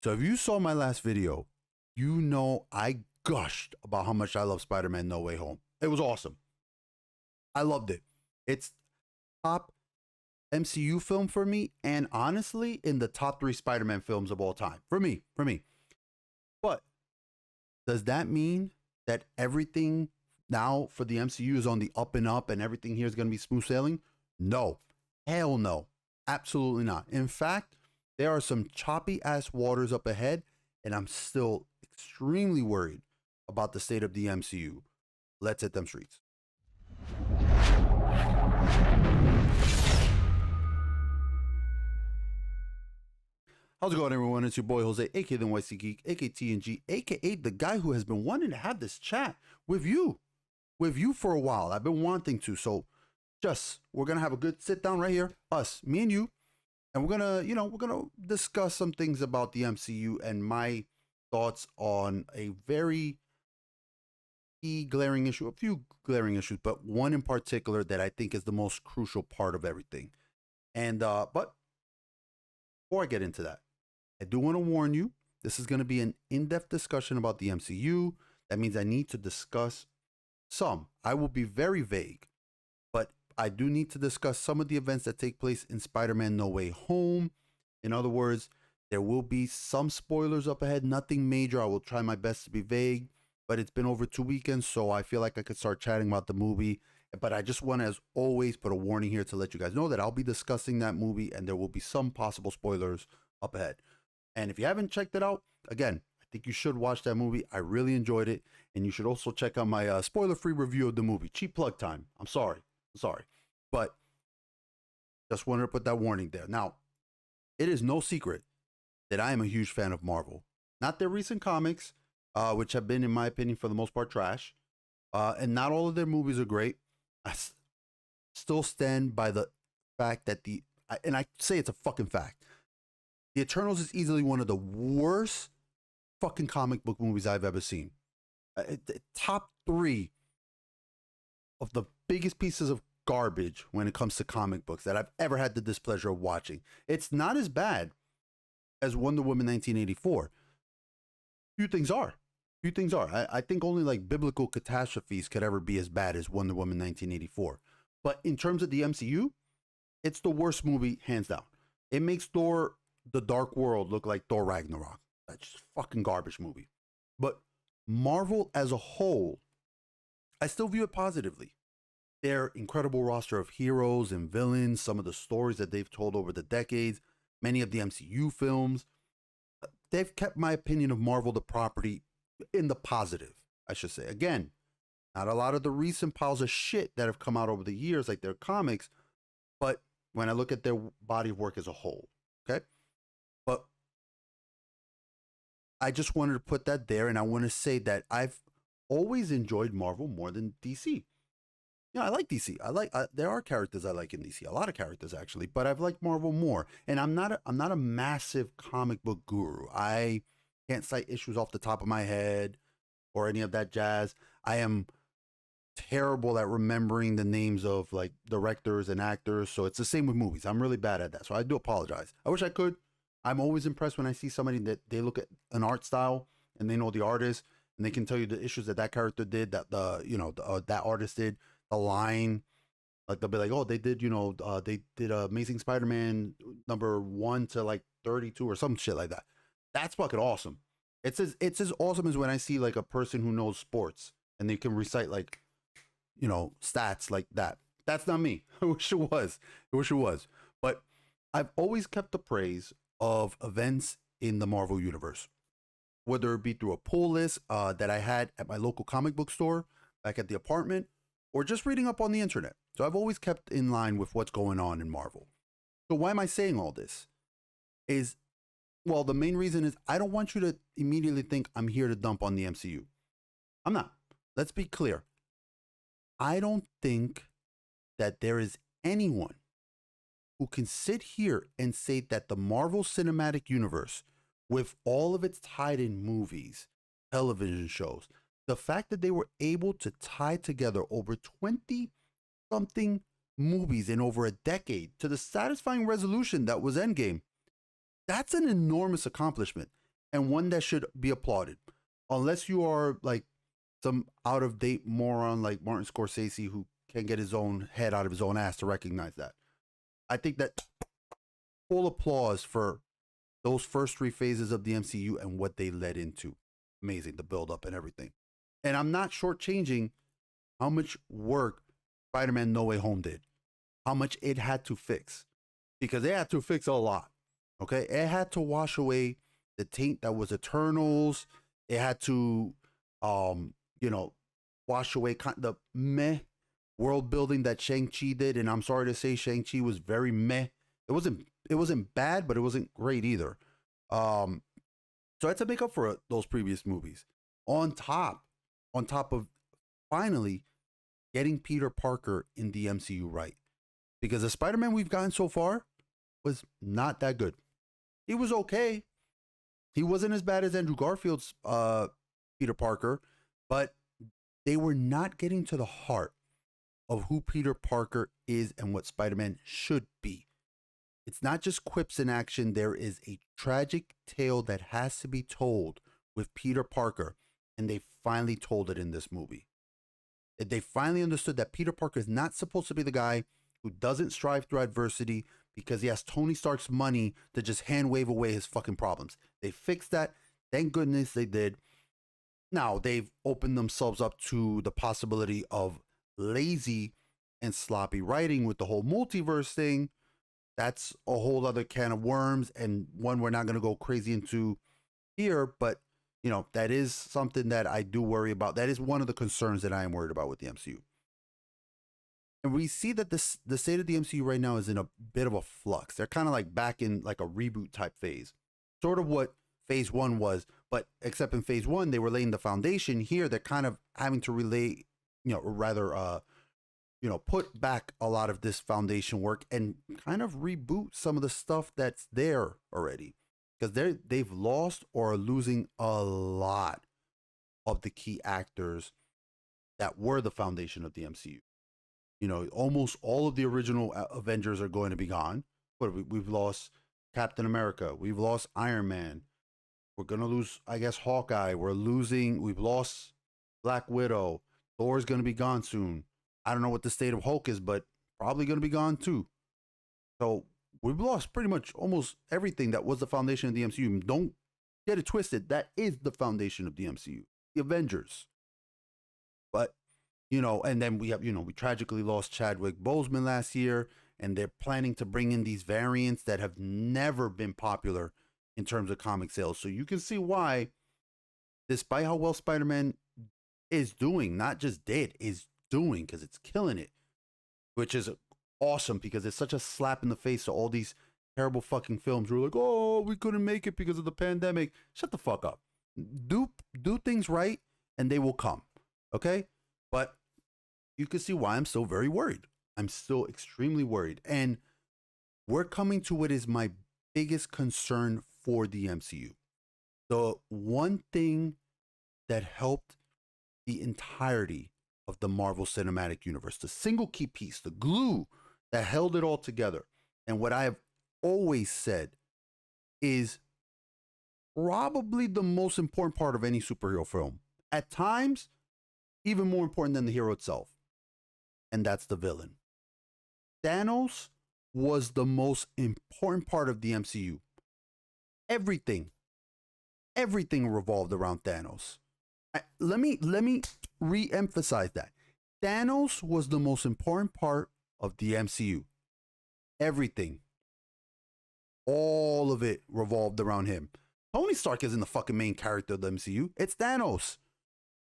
So if you saw my last video, you know I gushed about how much I love Spider-Man No Way Home. It was awesome. I loved it. It's top MCU film for me, and honestly, in the top 3 Spider-Man films of all time. For me. But does that mean that everything now for the MCU is on the up and up and everything here is going to be smooth sailing? No. Hell no. Absolutely not. In fact, there are some choppy ass waters up ahead, and I'm still extremely worried about the state of the MCU. Let's hit them streets. How's it going, everyone? It's your boy Jose, aka TheNYCGeek, aka TNG, aka the guy who has been wanting to have this chat with you for a while. I've been wanting to, so we're gonna have a good sit down right here, me and you, and we're gonna discuss some things about the MCU and my thoughts on a very glaring issue, a few glaring issues, but one in particular that I think is the most crucial part of everything. And but before I get into that, I do want to warn you, this is going to be an in-depth discussion about the MCU. That means I need to discuss some. I will be very vague, but I do need to discuss some of the events that take place in Spider-Man No Way Home. In other words, there will be some spoilers up ahead, nothing major. I will try my best to be vague, but it's been over 2 weekends, so I feel like I could start chatting about the movie. But I just want to, as always, put a warning here to let you guys know that I'll be discussing that movie and there will be some possible spoilers up ahead. And if you haven't checked it out, again, I think you should watch that movie. I really enjoyed it. And you should also check out my spoiler-free review of the movie. Cheap plug time. I'm sorry. But just wanted to put that warning there. Now, it is no secret that I am a huge fan of Marvel. Not their recent comics, which have been, in my opinion, for the most part, trash. And not all of their movies are great. I still stand by the fact that and I say it's a fucking fact. The Eternals is easily one of the worst fucking comic book movies I've ever seen. Top 3 of the biggest pieces of garbage when it comes to comic books that I've ever had the displeasure of watching. It's not as bad as Wonder Woman 1984. Few things are. I think only like biblical catastrophes could ever be as bad as Wonder Woman 1984. But in terms of the MCU, it's the worst movie, hands down. It makes Thor: The Dark World look like Thor Ragnarok. That's just fucking garbage movie. But Marvel as a whole, I still view it positively. Their incredible roster of heroes and villains, some of the stories that they've told over the decades, many of the MCU films, they've kept my opinion of Marvel, the property, in the positive, I should say. Again, not a lot of the recent piles of shit that have come out over the years, like their comics, but when I look at their body of work as a whole, okay? But I just wanted to put that there, and I want to say that I've always enjoyed Marvel more than DC. Yeah, I like DC. There are characters I like in DC, a lot of characters actually, but I've liked Marvel more. And I'm not a massive comic book guru. I can't cite issues off the top of my head or any of that jazz. I am terrible at remembering the names of like directors and actors, so it's the same with movies. I'm really bad at that, so I do apologize. I wish I could. I'm always impressed when I see somebody that they look at an art style and they know the artist and they can tell you the issues that character did, that that artist did, the line. Like they'll be like, oh, they did, they did Amazing Spider-Man number 1 to like 32 or some shit like that. That's fucking awesome. It's as awesome as when I see like a person who knows sports and they can recite like, stats like that. That's not me. I wish it was. But I've always kept the praise of events in the Marvel universe, whether it be through a pull list that I had at my local comic book store, back at the apartment, or just reading up on the internet. So I've always kept in line with what's going on in Marvel. So why am I saying all this? Well, the main reason is I don't want you to immediately think I'm here to dump on the MCU. I'm not. Let's be clear. I don't think that there is anyone who can sit here and say that the Marvel Cinematic Universe, with all of its tied-in movies, television shows, the fact that they were able to tie together over 20-something movies in over a decade to the satisfying resolution that was Endgame, that's an enormous accomplishment. and one that should be applauded. Unless you are like some out of date moron like Martin Scorsese who can't get his own head out of his own ass to recognize that. I think that full applause for those first three phases of the MCU and what they led into. Amazing, the build up and everything. And I'm not shortchanging how much work Spider-Man No Way Home did, how much it had to fix, because it had to fix a lot. Okay, it had to wash away the taint that was Eternals. It had to, wash away the meh world building that Shang-Chi did. And I'm sorry to say, Shang-Chi was very meh. It wasn't bad, but it wasn't great either. So I had to make up for those previous movies. On top of finally getting Peter Parker in the MCU right. Because the Spider-Man we've gotten so far was not that good. He was okay. He wasn't as bad as Andrew Garfield's Peter Parker, but they were not getting to the heart of who Peter Parker is and what Spider-Man should be. It's not just quips in action. There is a tragic tale that has to be told with Peter Parker, and they finally told it in this movie. They finally understood that Peter Parker is not supposed to be the guy who doesn't strive through adversity because he has Tony Stark's money to just hand wave away his fucking problems. They fixed that. Thank goodness they did. Now they've opened themselves up to the possibility of lazy and sloppy writing with the whole multiverse thing. That's a whole other can of worms, and one we're not going to go crazy into here, but that is something that I do worry about. That is one of the concerns that I am worried about with the MCU. And we see that the state of the MCU right now is in a bit of a flux. They're kind of like back in like a reboot type phase. Sort of what phase one was, but except in phase one, they were laying the foundation. Here, they're kind of having to relay, put back a lot of this foundation work and kind of reboot some of the stuff that's there already. Because they've lost or are losing a lot of the key actors that were the foundation of the MCU. Almost all of the original Avengers are going to be gone. But we've lost Captain America. We've lost Iron Man. We're going to lose, I guess, Hawkeye. We've lost Black Widow. Thor's going to be gone soon. I don't know what the state of Hulk is, but probably going to be gone too. So we've lost pretty much almost everything that was the foundation of the MCU. Don't get it twisted. That is the foundation of the MCU, the Avengers. But, and then we have, we tragically lost Chadwick Boseman last year, and they're planning to bring in these variants that have never been popular in terms of comic sales. So you can see why, despite how well Spider-Man is doing, not just is doing, because it's killing it, which is awesome because it's such a slap in the face to all these terrible fucking films. We're like, oh, we couldn't make it because of the pandemic. Shut the fuck up. Do things right and they will come. Okay? But you can see why I'm still very worried. I'm still extremely worried. And we're coming to what is my biggest concern for the MCU. The one thing that helped the entirety of the Marvel Cinematic Universe, the single key piece, the glue that held it all together, and what I have always said is probably the most important part of any superhero film. At times, even more important than the hero itself. And that's the villain. Thanos was the most important part of the MCU. Everything revolved around Thanos. Let me re-emphasize that. Thanos was the most important part of the MCU. Everything. All of it revolved around him. Tony Stark isn't the fucking main character of the MCU. It's Thanos.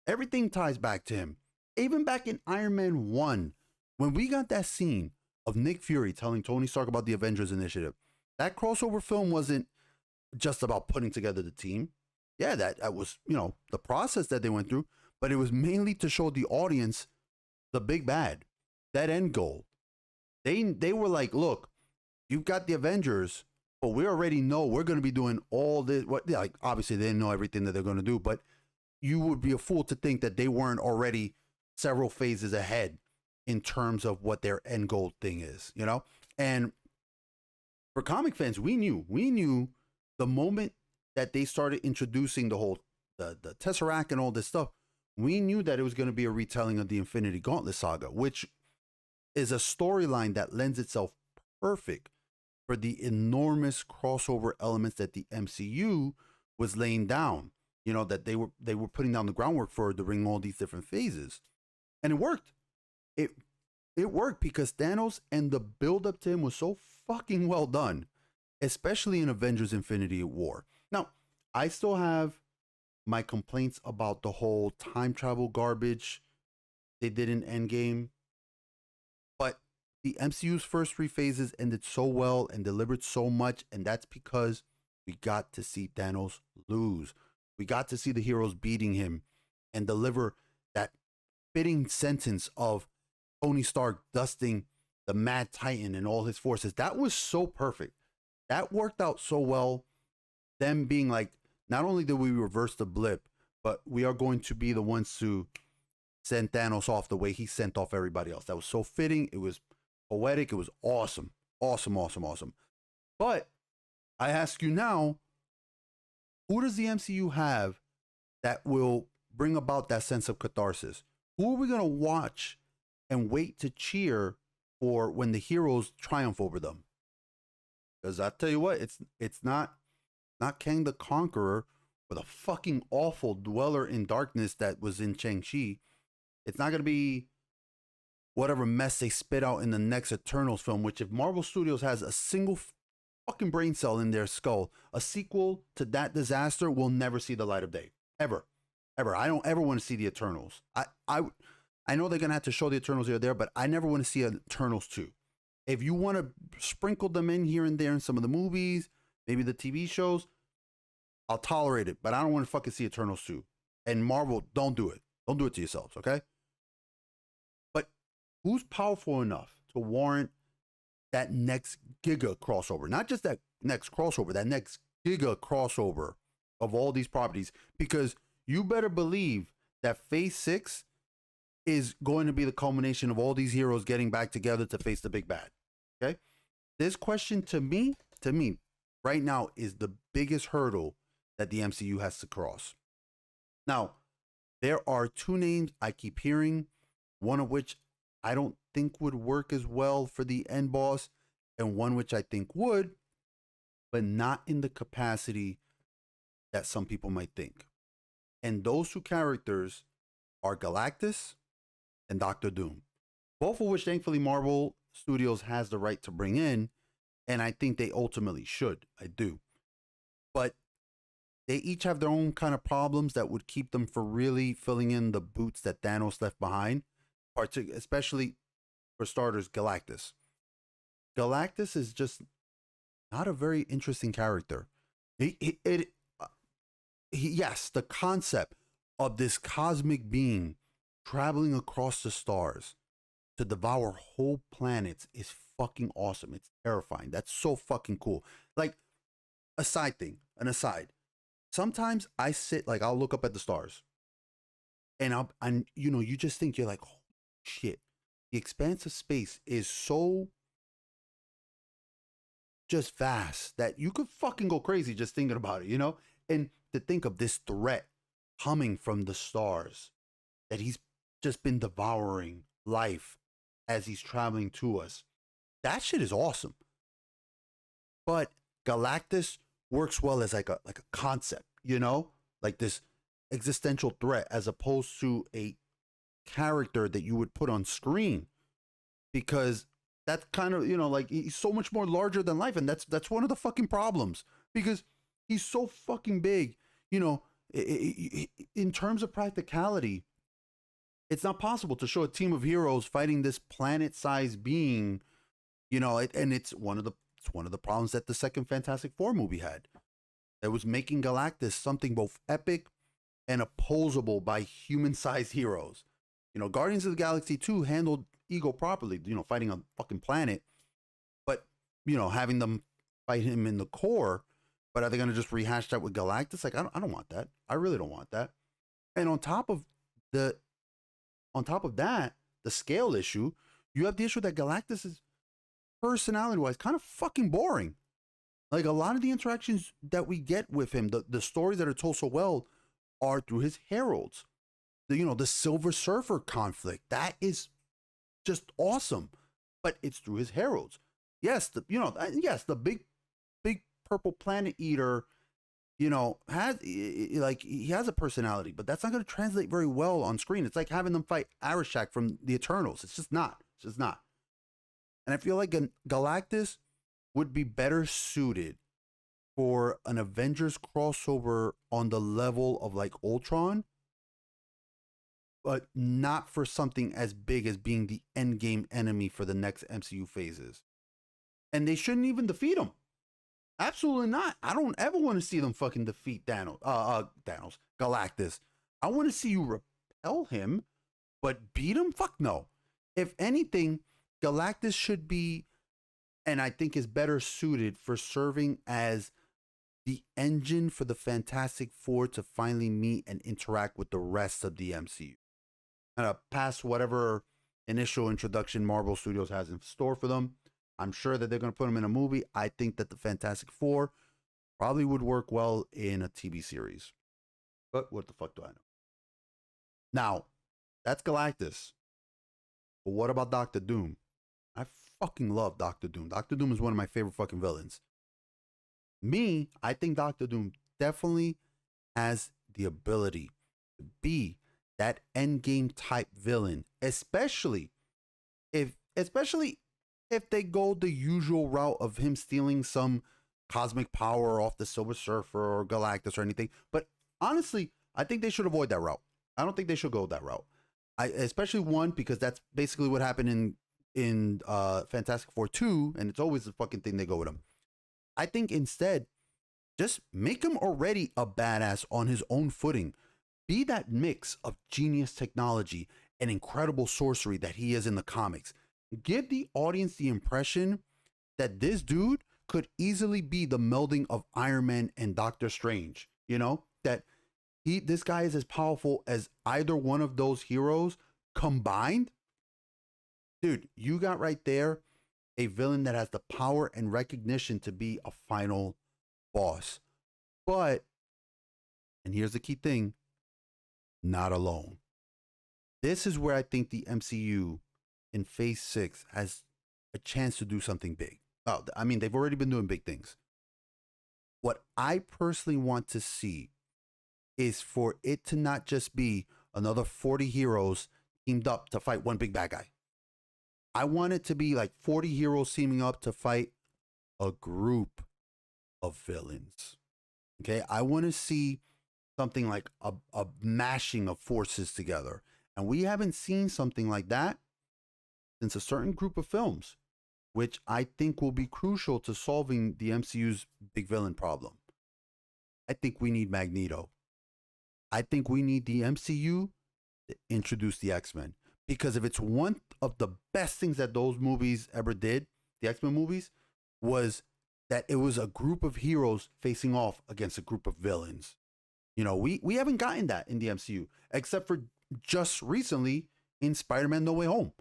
Everything ties back to him. Even back in Iron Man 1, when we got that scene of Nick Fury telling Tony Stark about the Avengers Initiative, that crossover film wasn't just about putting together the team. Yeah, that was, the process that they went through, but it was mainly to show the audience the big bad, that end goal. They were like, look, you've got the Avengers, but we already know we're going to be doing all this. Obviously they didn't know everything that they're going to do, but you would be a fool to think that they weren't already several phases ahead in terms of what their end goal thing is, And for comic fans, we knew the moment that they started introducing the Tesseract and all this stuff, we knew that it was going to be a retelling of the Infinity Gauntlet saga, which is a storyline that lends itself perfect for the enormous crossover elements that the MCU was laying down. You know, that they were putting down the groundwork for during all these different phases. And it worked. It worked because Thanos and the build up to him was so fucking well done, especially in Avengers Infinity War. Now, I still have my complaints about the whole time travel garbage they did in Endgame, but the MCU's first 3 phases ended so well and delivered so much, and that's because we got to see Thanos lose. We got to see the heroes beating him and deliver that fitting sentence of Tony Stark dusting the Mad Titan and all his forces. That was so perfect. That worked out so well. Them being like, not only did we reverse the blip, but we are going to be the ones to send Thanos off the way he sent off everybody else. That was so fitting. It was poetic. It was awesome. Awesome, awesome, awesome. But I ask you now, who does the MCU have that will bring about that sense of catharsis? Who are we going to watch and wait to cheer for when the heroes triumph over them? Because I tell you what, it's not Kang the Conqueror or the fucking awful dweller in darkness that was in Shang-Chi. It's not going to be whatever mess they spit out in the next Eternals film, which if Marvel Studios has a single fucking brain cell in their skull, a sequel to that disaster will never see the light of day. Ever. I don't ever want to see the Eternals. I know they're going to have to show the Eternals here or there, but I never want to see an Eternals 2. If you want to sprinkle them in here and there in some of the movies, maybe the TV shows, I'll tolerate it, but I don't want to fucking see Eternals 2. And Marvel, don't do it. Don't do it to yourselves, okay? But who's powerful enough to warrant that next giga crossover? Not just that next crossover, that next giga crossover of all these properties. Because you better believe that Phase 6 is going to be the culmination of all these heroes getting back together to face the big bad. Okay? This question to me, right now is the biggest hurdle that the MCU has to cross. Now, there are 2 names I keep hearing, one of which I don't think would work as well for the end boss, and one which I think would, but not in the capacity that some people might think. And those 2 characters are Galactus and Doctor Doom, both of which thankfully Marvel Studios has the right to bring in, and I think they ultimately should. I do. But they each have their own kind of problems that would keep them from really filling in the boots that Thanos left behind, especially for starters, Galactus. Galactus is just not a very interesting character. Yes, the concept of this cosmic being traveling across the stars to devour whole planets is fucking awesome. It's terrifying. That's so fucking cool. Like, an aside. Sometimes I sit, like, I'll look up at the stars and you know, you just think, you're like, oh, shit. The expanse of space is so just vast that you could fucking go crazy just thinking about it, you know? And to think of this threat coming from the stars, that he's just been devouring life as he's traveling to us. That shit is awesome. But Galactus works well as like a concept, you know? Like this existential threat as opposed to a character that you would put on screen, because that's kind of, you know, like, he's so much more larger than life, and that's one of the fucking problems, because he's so fucking big. You know, in terms of practicality, it's not possible to show a team of heroes fighting this planet-sized being, you know, and it's one of the problems that the second Fantastic Four movie had. It was making Galactus something both epic and opposable by human-sized heroes. You know, Guardians of the Galaxy 2 handled Ego properly, you know, fighting a fucking planet, but, you know, having them fight him in the core. But are they going to just rehash that with Galactus? Like, I don't want that. I really don't want that. And on top of that, the scale issue, you have the issue that Galactus is, personality-wise, kind of fucking boring. Like a lot of the interactions that we get with him, the stories that are told so well are through his heralds. The Silver Surfer conflict. That is just awesome. But it's through his heralds. Yes, the big purple planet eater, has like he has a personality, but that's not going to translate very well on screen. It's like having them fight Arishak from the Eternals. It's just not. It's just not. And I feel like Galactus would be better suited for an Avengers crossover on the level of like Ultron, but not for something as big as being the end game enemy for the next MCU phases. And they shouldn't even defeat him. Absolutely not. I don't ever want to see them fucking defeat Galactus. I want to see you repel him, but beat him? Fuck no. If anything, Galactus should be, and I think is better suited for serving as the engine for the Fantastic Four to finally meet and interact with the rest of the MCU. Past whatever initial introduction Marvel Studios has in store for them. I'm sure that they're going to put them in a movie. I think that the Fantastic Four probably would work well in a TV series. But what the fuck do I know? Now, that's Galactus. But what about Doctor Doom? I fucking love Doctor Doom. Doctor Doom is one of my favorite fucking villains. I think Doctor Doom definitely has the ability to be that endgame type villain, especially if they go the usual route of him stealing some cosmic power off the Silver Surfer or Galactus or anything. But honestly, I think they should avoid that route. I don't think they should go that route. Especially one, because that's basically what happened in Fantastic Four 2, and it's always the fucking thing they go with him. I think instead, just make him already a badass on his own footing. Be that mix of genius technology and incredible sorcery that he is in the comics. Give the audience the impression that this dude could easily be the melding of Iron Man and Doctor Strange. That this guy is as powerful as either one of those heroes combined. Dude, you got right there a villain that has the power and recognition to be a final boss. But, and here's the key thing, not alone. This is where I think the MCU in Phase 6 has a chance to do something big. Oh, I mean, they've already been doing big things. What I personally want to see is for it to not just be another 40 heroes teamed up to fight one big bad guy. I want it to be like 40 heroes teaming up to fight a group of villains. Okay, I want to see something like a mashing of forces together. And we haven't seen something like that since a certain group of films, which I think will be crucial to solving the MCU's big villain problem. I think we need Magneto. I think we need the MCU to introduce the X-Men. Because if it's one of the best things that those movies ever did, the X-Men movies, was that it was a group of heroes facing off against a group of villains. We haven't gotten that in the MCU, except for just recently in Spider-Man No Way Home.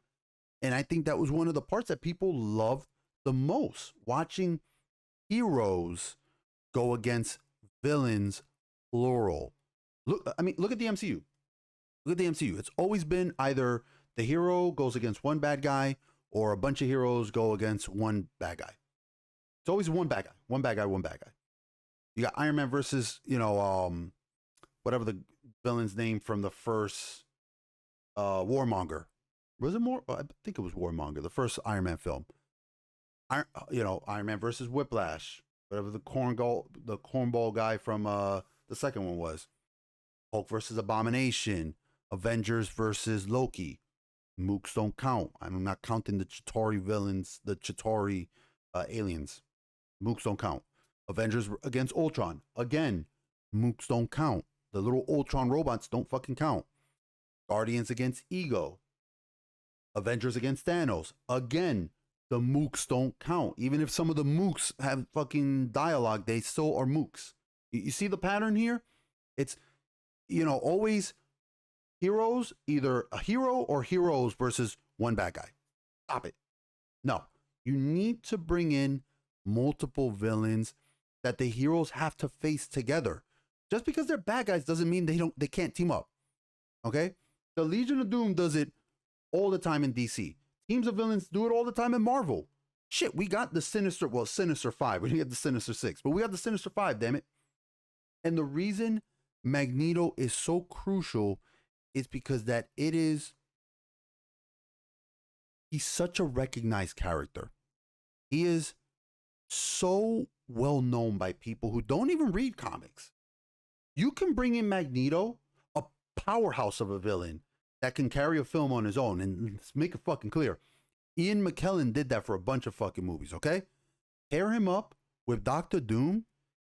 And I think that was one of the parts that people loved the most, watching heroes go against villains, plural. Look at the MCU. Look at the MCU. It's always been either the hero goes against one bad guy or a bunch of heroes go against one bad guy. It's always one bad guy, one bad guy, one bad guy. You got Iron Man versus, whatever the villain's name from the first Warmonger. Was it more? I think it was Warmonger, the first Iron Man film. Iron Man versus Whiplash, whatever the cornball guy from the second one was. Hulk versus Abomination, Avengers versus Loki. Mooks don't count. I'm not counting the Chitauri villains, the Chitauri aliens. Mooks don't count. Avengers against Ultron. Again, Mooks don't count. The little Ultron robots don't fucking count. Guardians against Ego. Avengers against Thanos. Again, the Mooks don't count. Even if some of the Mooks have fucking dialogue, they still are Mooks. You see the pattern here? It's, always heroes, either a hero or heroes versus one bad guy. Stop it. No, you need to bring in multiple villains that the heroes have to face together. Just because they're bad guys doesn't mean they can't team up. Okay? The Legion of Doom does it all the time in DC. Teams of villains do it all the time in Marvel. Shit, we got the Sinister 5. We didn't get the Sinister 6, but we got the Sinister 5, damn it. And the reason Magneto is so crucial is because he's such a recognized character. He is so well known by people who don't even read comics. You can bring in Magneto, a powerhouse of a villain that can carry a film on his own, and let's make it fucking clear. Ian McKellen did that for a bunch of fucking movies, okay? Pair him up with Doctor Doom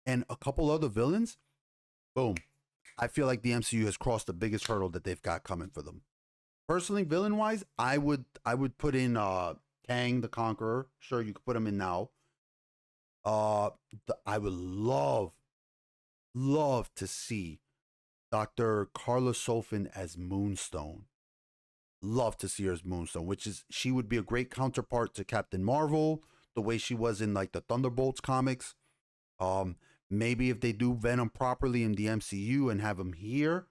and a couple other villains, boom. I feel like the MCU has crossed the biggest hurdle that they've got coming for them. Personally, villain-wise, I would put in Kang the Conqueror. Sure, you could put him in now. I would love to see Dr. Carla Sofin as Moonstone. Love to see her as Moonstone, she would be a great counterpart to Captain Marvel, the way she was in like the Thunderbolts comics. Maybe if they do Venom properly in the MCU and have him here.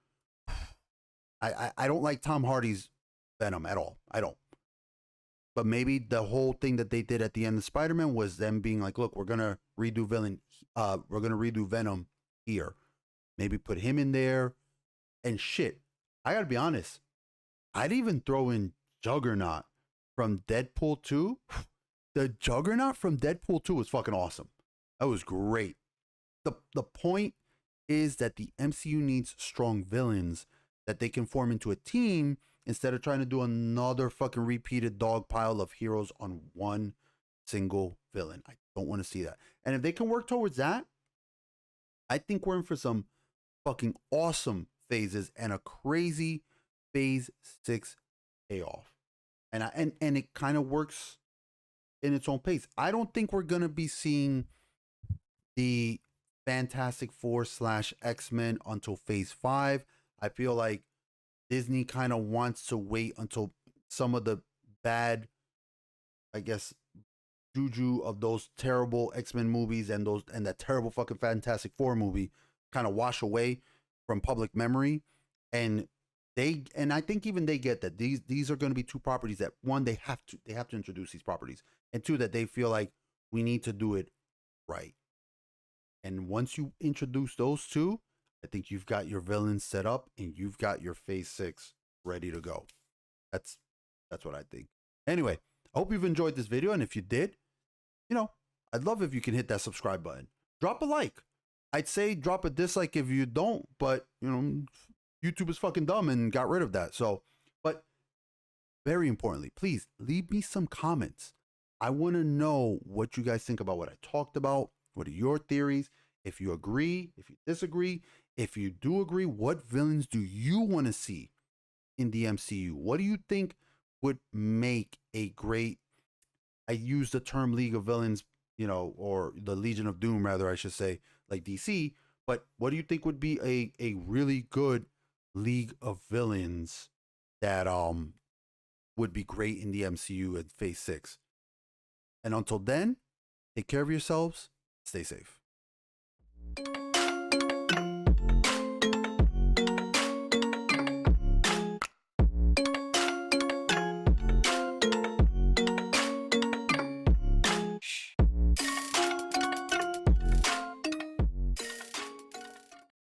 I don't like Tom Hardy's Venom at all. I don't. But maybe the whole thing that they did at the end of SpiderMan was them being like, look, we're gonna redo Venom here. Maybe put him in there. And shit, I gotta be honest, I'd even throw in Juggernaut from Deadpool 2. The Juggernaut from Deadpool 2 was fucking awesome. That was great. The point is that the MCU needs strong villains that they can form into a team instead of trying to do another fucking repeated dog pile of heroes on one single villain. I don't want to see that. And if they can work towards that, I think we're in for some fucking awesome phases and a crazy Phase 6 payoff. And it kind of works in its own pace. I don't think we're going to be seeing the Fantastic Four / X-Men until Phase 5. I feel like Disney kind of wants to wait until some of the bad, I guess, juju of those terrible X-Men movies and that terrible fucking Fantastic Four movie kind of wash away from public memory. And I think even they get that these are going to be two properties that, one, they have to introduce these properties, and two, that they feel like we need to do it right. And once you introduce those two, I think you've got your villains set up and you've got your Phase 6 ready to go. That's what I think. Anyway, I hope you've enjoyed this video, and if you did, I'd love if you can hit that subscribe button. Drop a like. I'd say drop a dislike if you don't, but YouTube is fucking dumb and got rid of that. So, but very importantly, please leave me some comments. I want to know what you guys think about what I talked about. What are your theories? If you agree, if you disagree, if you do agree, what villains do you want to see in the MCU? What do you think would make a great, I use the term League of Villains, or the Legion of Doom, rather, I should say, like DC, but what do you think would be a really good League of Villains that would be great in the MCU at Phase 6? And until then, take care of yourselves. Stay safe.